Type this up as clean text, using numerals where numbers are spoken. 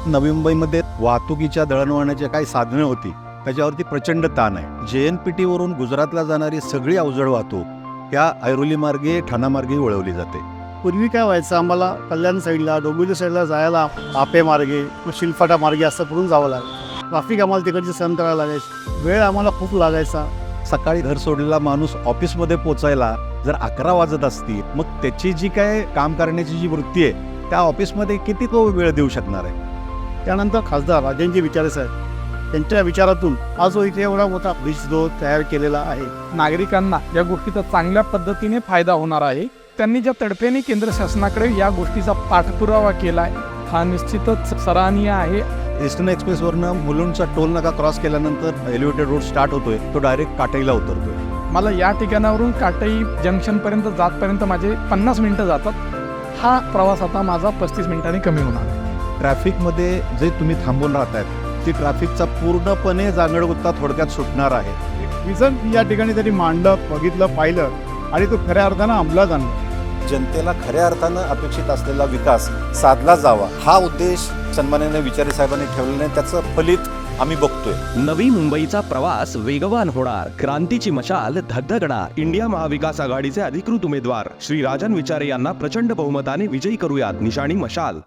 नवी मुंबईमध्ये वाहतुकीच्या दळणवळणाच्या काही साधनं होती, त्याच्यावरती प्रचंड ताण आहे. JNPT वरून गुजरातला जाणारी सगळी अवजड वाहतूक ह्या ऐरोली मार्गे ठाणा मार्गे वळवली जाते. पूर्वी काय व्हायचं, आम्हाला कल्याण साईडला डोंबिवली साईडला जायला आपे मार्गे शिलफाटा मार्गे असं करून जावं लागायचं. ट्रॅफिक आम्हाला तिकडची सहन करायला लागायची, वेळ आम्हाला खूप लागायचा. सकाळी घर सोडलेला माणूस ऑफिसमध्ये पोचायला जर 11 वाजत असतील, मग त्याची जी काय काम करण्याची जी वृत्ती आहे त्या ऑफिसमध्ये किती तो वेळ देऊ शकणार आहे. त्यानंतर खासदार राजेंद्रजी विचारे साहेब, त्यांच्या विचारातून आज जो इथे एवढा मोठा ब्रिज रोड तयार केलेला आहे. नागरिकांना या गोष्टीचा चांगल्या पद्धतीने फायदा होणार आहे. त्यांनी ज्या तडफेने केंद्र शासनाकडे या गोष्टीचा पाठपुरावा केला आहे हा निश्चितच सराहनीय आहे. ईस्टर्न एक्सप्रेसवरनं मुलुंडचा टोल नाका क्रॉस केल्यानंतर एलिव्हेटेड रोड स्टार्ट होतोय, तो डायरेक्ट काटईला उतरतोय. मला या ठिकाणावरून काटई जंक्शनपर्यंत जातपर्यंत माझे 50 मिनिटं जातात. हा प्रवास आता माझा 35 मिनिटांनी कमी होणार आहे. ट्रॅफिकमध्ये जे तुम्ही थांबून राहतायत ती ट्रॅफिकचा पूर्णपणे जांगडगुत्ता थोडक्यात सुटणार आहे. विजन या ठिकाणी तरी मांडलं, बघितलं, पाहिलं आणि तो खऱ्या अर्थानं अंमलात आणला. जनतेला खऱ्या अर्थानं अपेक्षित असलेला विकास साधला जावा हा उद्देश सन्माननीय विचारे साहेबांनी ठेवलेला आहे. त्याचं फलित आम्ही बघतोय. नवी मुंबईचा प्रवास वेगवान होणार, क्रांतीची मशाल धगधगणार. इंडिया महाविकास आघाडीचे अधिकृत उमेदवार श्री राजन विचारे यांना प्रचंड बहुमताने विजयी करूयात. निशाणी मशाल.